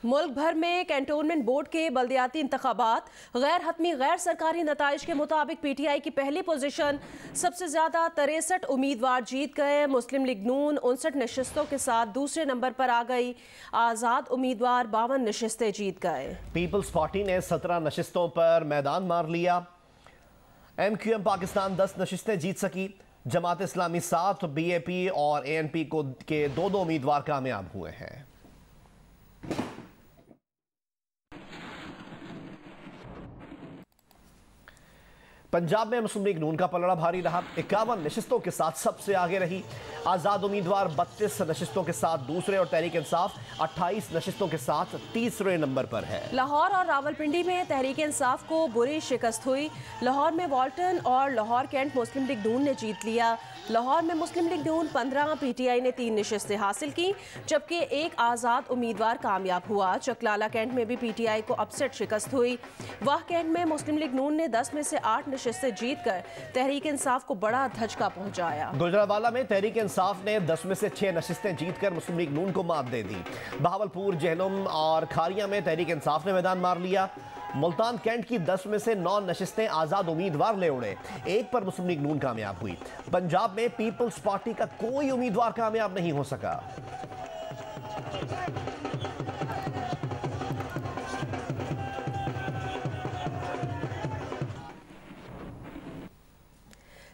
मुल्क भर में कैंटोनमेंट बोर्ड के बल्दियाती इंतखाबात गैर हतमी गैर सरकारी नताइज के मुताबिक PTI की पहली पोजीशन, सबसे ज्यादा 63 उम्मीदवार जीत गए। मुस्लिम लीग नून 59 नशिस्तों के साथ दूसरे नंबर पर आ गई। आज़ाद उम्मीदवार 52 नशिस्तें जीत गए। पीपल्स पार्टी ने 17 नशिस्तों पर मैदान मार लिया। MQM पाकिस्तान 10 नशिस्तें जीत सकी। जमात इस्लामी 7, BAP और ANP के दो उम्मीदवार कामयाब हुए हैं। पंजाब में मुस्लिम लीग नून का पलड़ा भारी रहा। 51 नशिस्तों के साथ सबसे आगे रही। आज़ाद उम्मीदवार 32 नशिस्तों के साथ दूसरे और तहरीक इंसाफ 28 नशिस्तों के साथ तीसरे नंबर पर है। लाहौर और रावलपिंडी में तहरीक इंसाफ को बुरी शिकस्त हुई। लाहौर में वाल्टन और लाहौर कैंट मुस्लिम लीग नून ने जीत लिया। लाहौर में मुस्लिम लीग नून 15, PTI ने 3 नशिस्तें हासिल की, जबकि एक आज़ाद उम्मीदवार कामयाब हुआ। चकलाला कैंट में भी PTI को अपसेट शिकस्त हुई। वाह कैंट में मुस्लिम लीग नून ने 10 में से 8 नशिस्तें जीतकर तहरीक इंसाफ को बड़ा धचका पहुंचाया। गुजरांवाला में तहरीक इंसाफ ने 10 में से 6 नशिस्तें जीतकर मुस्लिम लीग नून को मात दे दी। बहावलपुर, जहलम और खारिया में तहरीक इंसाफ ने मैदान मार लिया। मुल्तान कैंट की 10 में से 9 नशिस्तें आज़ाद उम्मीदवार ले उड़े। एक पर मुस्लिम लीग नून कामयाब हुई। पंजाब में पीपल्स पार्टी का कोई उम्मीदवार कामयाब नहीं हो सका।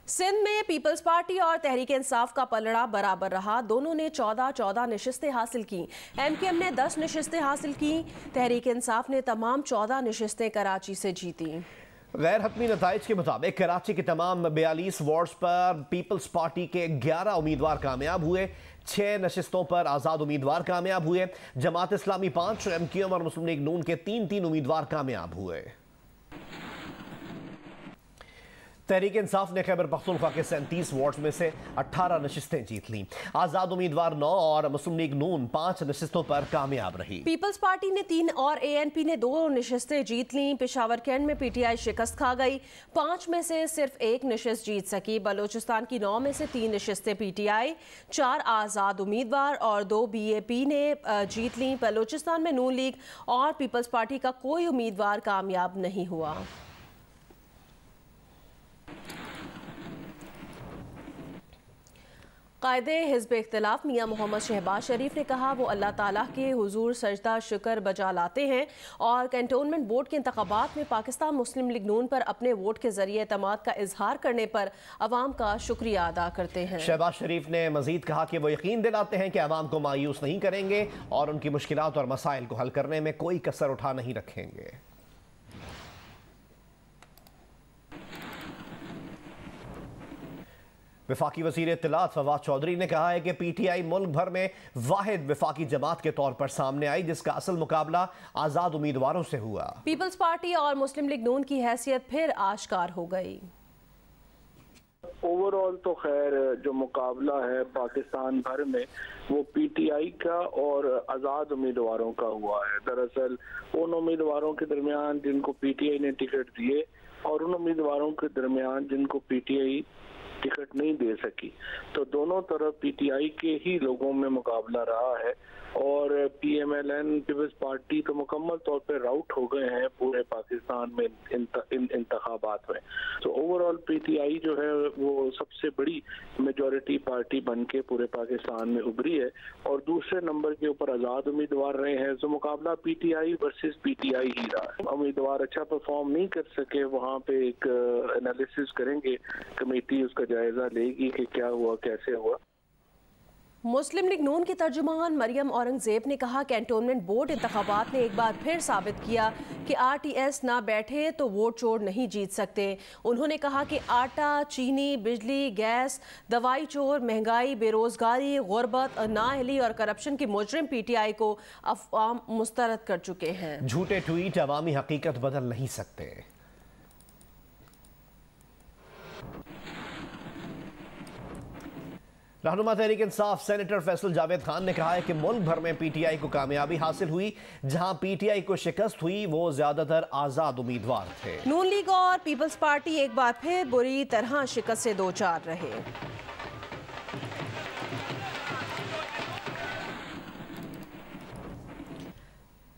सिंध में पीपल्स पार्टी और तहरीक इंसाफ का पलड़ा बराबर रहा। दोनों ने 14 नशिस्तें हासिल की। MQM ने 10 नशिस्तें हासिल की। तहरीक इंसाफ ने तमाम 14 नशिस्तें कराची से जीती। गैर हतमी नताइज के मुताबिक कराची के तमाम 42 वार्ड्स पर पीपल्स पार्टी के 11 उम्मीदवार कामयाब हुए। 6 नशिस्तों पर आज़ाद उम्मीदवार कामयाब हुए। जमात इस्लामी 5, MQM और मुस्लिम लीग नून के 3 उम्मीदवार कामयाब हुए। तहरीक इंसाफ ने खैबर पख्तूनख्वा के 37 वार्ड्स में से 18 नशिस्तें जीत लीं। आज़ाद उम्मीदवार 9 और मुस्लिम लीग नून 5 नशिस्तों पर कामयाब रही। पीपल्स पार्टी ने 3 और ANP ने 2 नशिस्तें जीत लीं। पेशावर कैंट में PTI शिकस्त खा गई। 5 में से सिर्फ 1 नशिस्त जीत सकी। बलोचिस्तान की 9 में से 3 नशिस्तें PTI, 4 आज़ाद उम्मीदवार और 2 BAP ने जीत लीं। बलोचिस्तान में नून लीग और पीपल्स पार्टी का कोई उम्मीदवार कामयाब नहीं हुआ। कायदे हिज़्ब इख्तिलाफ मियां मोहम्मद शहबाज शरीफ ने कहा वो अल्लाह ताला के हुजूर सजदा शुक्र बजा लाते हैं और कैंटोनमेंट बोर्ड के इंतखाबात में पाकिस्तान मुस्लिम लीग नून पर अपने वोट के जरिए एतमाद का इजहार करने पर अवाम का शुक्रिया अदा करते हैं। शहबाज शरीफ ने मजीद कहा कि वो यकीन दिलाते हैं कि अवाम को मायूस नहीं करेंगे और उनकी मुश्किलात और मसाइल को हल करने में कोई कसर उठा नहीं रखेंगे। वफाकी वज़ीर इत्तलात फवाद चौधरी ने कहा है कि PTI मुल्क भर में वाहिद वफाकी जमात के तौर पर सामने आई जिसका असल मुकाबला आज़ाद उम्मीदवारों से हुआ। पीपल्स पार्टी और मुस्लिम लीग नून की हैसियत फिर आश्कार हो गई। ओवरऑल तो खैर जो मुकाबला है पाकिस्तान भर में वो PTI का और आज़ाद उम्मीदवारों का हुआ है। दरअसल उन उम्मीदवारों के दरमियान जिनको PTI ने टिकट दिए और उन उम्मीदवारों के दरमियान जिनको PTI टिकट नहीं दे सकी, तो दोनों तरफ PTI के ही लोगों में मुकाबला रहा है और PMLN पीपल्स पार्टी तो मुकम्मल तौर पर आउट हो गए हैं पूरे पाकिस्तान में इंतखाबात में। तो ओवरऑल PTI जो है वो सबसे बड़ी मेजॉरिटी पार्टी बनके पूरे पाकिस्तान में उभरी है और दूसरे नंबर के ऊपर आज़ाद उम्मीदवार रहे हैं। तो मुकाबला PTI वर्सेस PTI ही रहा है। उम्मीदवार अच्छा परफॉर्म नहीं कर सके, वहाँ पे एक एनालिसिस करेंगे, कमेटी उसका जायजा लेगी कि क्या हुआ कैसे हुआ। मुस्लिम लीग नून की तर्जुमान मरियम औरंगजेब ने कहा कैंटोनमेंट बोर्ड इंतखाबात ने एक बार फिर साबित किया कि RTS ना बैठे तो वोट चोर नहीं जीत सकते। उन्होंने कहा कि आटा, चीनी, बिजली, गैस, दवाई चोर, महंगाई, बेरोजगारी, गुर्बत, नाअहली और करप्शन की मुजरिम PTI को अफवाम मुस्तरद कर चुके हैं। झूठे ट्वीट अवामी हकीकत बदल नहीं सकते। रहनुमा तहरीक इंसाफ सेनेटर फैसल जावेद खान ने कहा है कि मुल्क भर में PTI को कामयाबी हासिल हुई। जहां PTI को शिकस्त हुई वो ज्यादातर आजाद उम्मीदवार थे। नून लीग और पीपल्स पार्टी एक बार फिर बुरी तरह शिकस्त से दो चार रहे।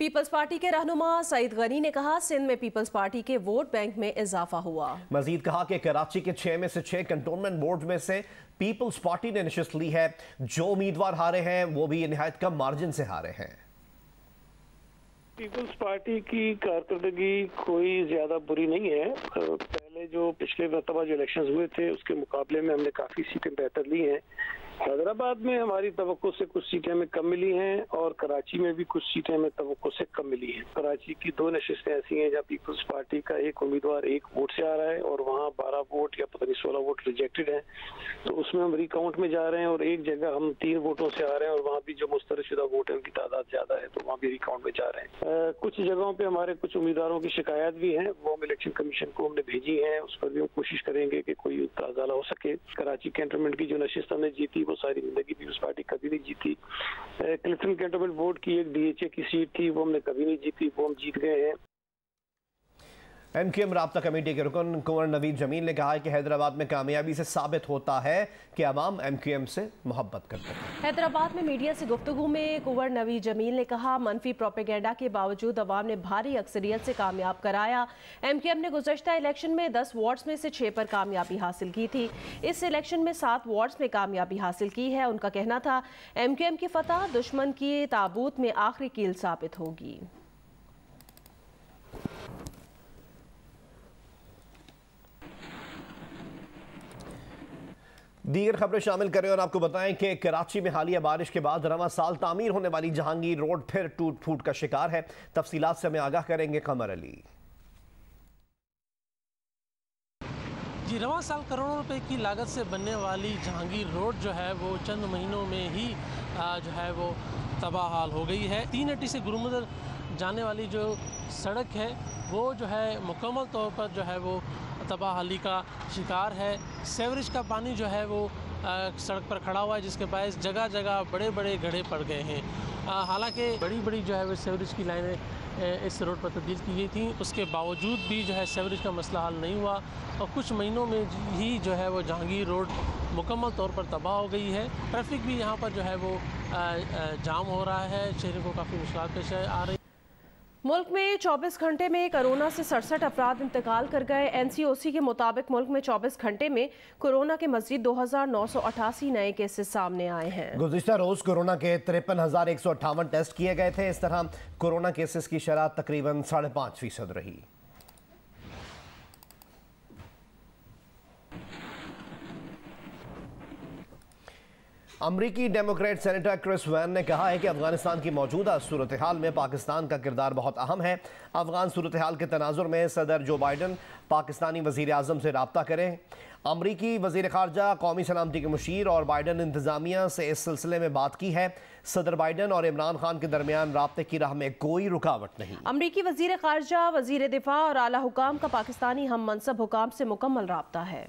पीपल्स पार्टी के रहनुमा सईद गनी ने कहा, सिंध में पीपल्स पार्टी के वोट बैंक में इजाफा हुआ। मजीद कहा कि कराची के 6 में से 6 कंटोनमेंट बोर्ड में से पीपल्स पार्टी ने नशिस्त ली है। जो उम्मीदवार हारे हैं वो भी निहायत कम मार्जिन से हारे हैं। पीपल्स पार्टी की कारकर्दगी कोई ज्यादा बुरी नहीं है। पहले जो पिछले मरतबा जो इलेक्शंस हुए थे उसके मुकाबले में हमने काफी सीटें बेहतर ली हैं। हैदराबाद में हमारी तवक्को से कुछ सीटें हमें कम मिली हैं और कराची में भी कुछ सीटें हमें तवक्को से कम मिली हैं। कराची की 2 नशिस्तें ऐसी हैं जहाँ पीपल्स पार्टी का एक उम्मीदवार 1 वोट से आ रहा है और वहाँ 12 वोट या पता नहीं 16 वोट रिजेक्टेड हैं, तो उसमें हम रिकाउंट में जा रहे हैं। और एक जगह हम 3 वोटों से आ रहे हैं और वहाँ भी जो मुस्तरदशुदा वोट है उनकी तादाद ज्यादा है, तो वहाँ भी रिकाउंट में जा रहे हैं। कुछ जगहों पर हमारे कुछ उम्मीदवारों की शिकायत भी है, वो हम इलेक्शन कमीशन को हमने भेजी है। उस पर भी हम कोशिश करेंगे कि कोई ताज़ा हो सके। कराची कैंटोनमेंट की जो नशिस्त हमने जीती वो सारी जिंदगी पीपल्स पार्टी कभी नहीं जीती। क्लिफ्टन कैंटोनमेंट बोर्ड की एक डीएचए की सीट थी, वो हमने कभी नहीं जीती, वो हम जीत गए हैं। एमक्यूएम राब्ता कमेटी के रुकन कुंवर नवीद जमील ने कहा है कि हैदराबाद में कामयाबी से साबित होता है कि अवाम एमक्यूएम से मोहब्बत करते हैं। हैदराबाद में मीडिया से गुफ्तगू में कुंवर नवीद जमील ने कहा, मनफी प्रोपेगेंडा के बावजूद अवाम ने भारी अक्सरियत से कामयाब कराया। एमक्यूएम ने गुज़श्ता इलेक्शन में 10 वार्ड्स में से 6 पर कामयाबी हासिल की थी। इस इलेक्शन में 7 वार्ड्स में कामयाबी हासिल की है। उनका कहना था, एमक्यूएम की फतह दुश्मन की ताबूत में आखिरी कील साबित होगी। दीगर खबरें शामिल करें और आपको बताएं कि कराची में हालिया बारिश के बाद रवां साल तामीर होने वाली जहांगीर रोड फिर टूट फूट का शिकार है। तफसीलात से हमें आगाह करेंगे कमर अली। जी, रवां साल करोड़ों रुपए की लागत से बनने वाली जहांगीर रोड जो है वो चंद महीनों में ही जो है वो तबाह हाल हो गई है। 3 अट्टी से गुरुमदर जाने वाली जो सड़क है वो जो है मुकम्मल तौर पर जो है वो तबाहाली का शिकार है। सेवरेज का पानी जो है वो सड़क पर खड़ा हुआ है, जिसके बायस जगह जगह बड़े बड़े गड्ढे पड़ गए हैं। हालांकि बड़ी बड़ी जो है वो सेवरेज की लाइनें इस रोड पर तब्दील की गई थी, उसके बावजूद भी जो है सेवरेज का मसला हल नहीं हुआ और कुछ महीनों में ही जो है वो जहांगीर रोड मुकम्मल तौर पर तबाह हो गई है। ट्रैफिक भी यहाँ पर जो है वो जाम हो रहा है, शहरों को काफ़ी मुश्किल पेश आ रही। मुल्क में 24 घंटे में कोरोना से 67 अफराद इंतकाल कर गए। एनसीओसी के मुताबिक मुल्क में 24 घंटे में कोरोना के मज़ीद 2988 नए केसेस सामने आए हैं। गुज़िश्ता रोज कोरोना के 53,158 टेस्ट किए गए थे। इस तरह कोरोना केसेस की शरह तकरीबन 5.5% रही। अमरीकी डेमोक्रेट सेनेटर क्रिस वैन ने कहा है कि अफगानिस्तान की मौजूदा सूरत हाल में पाकिस्तान का किरदार बहुत अहम है। अफगान सूरत हाल के तनाजुर में सदर जो बाइडन पाकिस्तानी वज़ीर आज़म से रब्ता करें। अमरीकी वज़ीर ख़ारजा कौमी सलामती के मुशीर और बाइडन इंतज़ामिया से इस सिलसिले में बात की है। सदर बाइडन और इमरान खान के दरमियान राब्ते की राह में कोई रुकावट नहीं। अमरीकी वज़ीर ख़ारजा, वज़ीर दिफा और आला हुकाम का पाकिस्तानी हम मनसब हुकाम से मुकम्मल राब्ता है।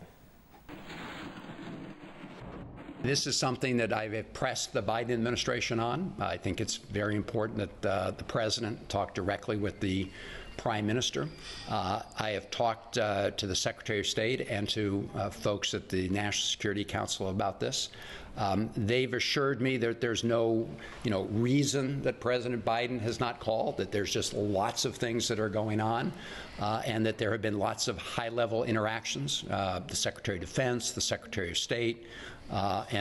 This is something that I have pressed the Biden administration on. I think it's very important that the president talk directly with the Prime Minister. I have talked to the Secretary of State and to folks at the National Security Council about this. They've assured me that there's no, reason that President Biden has not called, that there's just lots of things that are going on, and that there have been lots of high-level interactions, the Secretary of Defense, the Secretary of State,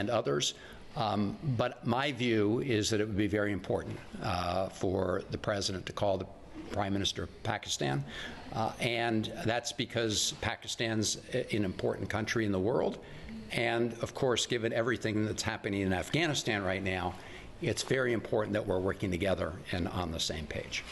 and others. But my view is that it would be very important for the President to call the Prime Minister of Pakistan, and that's because Pakistan's an important country in the world. And of course, given everything that's happening in Afghanistan right now, it's very important that we're working together and on the same page.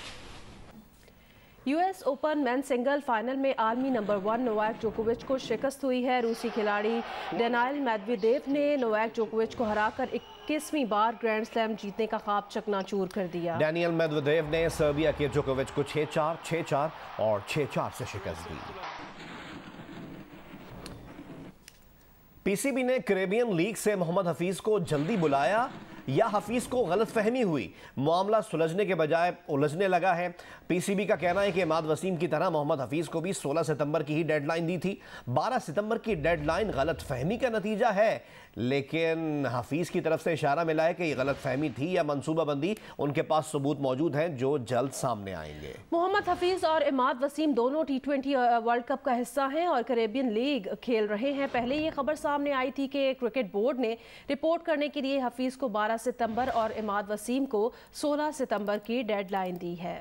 US open men single final में आलमी number 1 Novak जोकोविच को शिकस्त हुई है। रूसी खिलाड़ी डेनाइल Medvedev ने नोवाक जोकोविच को हराकर 21वीं बार ग्रैंड स्लैम जीतने का ख्वाब चकनाचूर कर दिया। डेनियल मेदवेदेव ने सर्बिया के जोकोविच को 6-4, 6-4 और 6-4 से शिकस्त दी। पीसीबी ने कैरेबियन लीग से मोहम्मद हफीज को जल्दी बुलाया या हफीज को गलतफहमी हुई? मामला सुलझने के बजाय उलझने लगा है। पीसीबी का कहना है कि इमाद वसीम की तरह मोहम्मद हफीज को भी 16 सितंबर की ही डेडलाइन दी थी। 12 सितंबर की डेडलाइन गलतफहमी का नतीजा है, लेकिन हफीज की तरफ से इशारा मिला है कि ये गलतफहमी थी या मंसूबाबंदी, उनके पास सबूत मौजूद हैं जो जल्द सामने आएंगे। मोहम्मद हफीज और इमाद वसीम दोनों T20 वर्ल्ड कप का हिस्सा हैं और कैरेबियन लीग खेल रहे हैं। पहले ये खबर सामने आई थी कि क्रिकेट बोर्ड ने रिपोर्ट करने के लिए हफीज को 12 सितंबर और इमाद वसीम को 16 सितंबर की डेडलाइन दी है।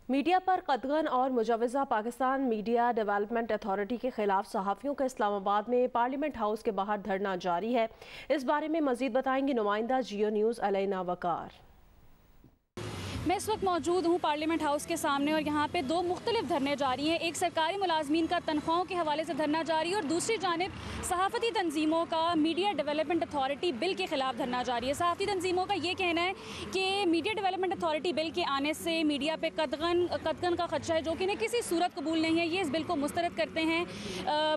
मीडिया पर कतगन और मुजवजा पाकिस्तान मीडिया डेवलपमेंट अथॉरिटी के खिलाफ सहाफ़ियों का इस्लामाबाद में पार्लियामेंट हाउस के बाहर धरना जारी है। इस बारे में मजीद बताएंगी नुमाइंदा जियो न्यूज़ अलैना वकार। मैं इस वक्त मौजूद हूँ पार्लियामेंट हाउस के सामने और यहाँ पे दो मुख्तलिफ धरने जारी हैं। एक सरकारी मुलाजमीन का तनख्वाहों के हवाले से धरना जारी है और दूसरी जानिब सहाफ़ती तंजीमों का मीडिया डेवलपमेंट अथॉरिटी बिल के खिलाफ धरना जारी है। सहाफ़ती तंजीमों का ये कहना है कि मीडिया डेवलपमेंट अथॉरिटी बिल के आने से मीडिया पे कतगन का खदशा है, जो कि इन्हें किसी सूरत कबूल नहीं है। ये इस बिल को मुस्तरद करते हैं।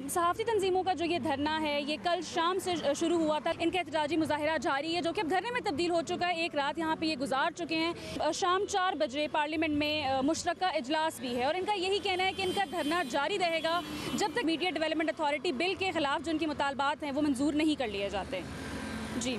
सहाफ़ती तंजीमों का जो ये धरना है ये कल शाम से शुरू हुआ था। इनका एहतजाजी मुजाहिरा जारी है जो कि अब धरने में तब्दील हो चुका है। एक रात यहाँ पर ये गुजार चुके हैं। शाम 4 बजे पार्लियामेंट में मुश्तरका इजलास भी है और इनका यही कहना है कि इनका धरना जारी रहेगा जब तक मीडिया डेवलपमेंट अथॉरिटी बिल के खिलाफ जो इनके मुतालबात हैं वो मंजूर नहीं कर लिए जाते। जी।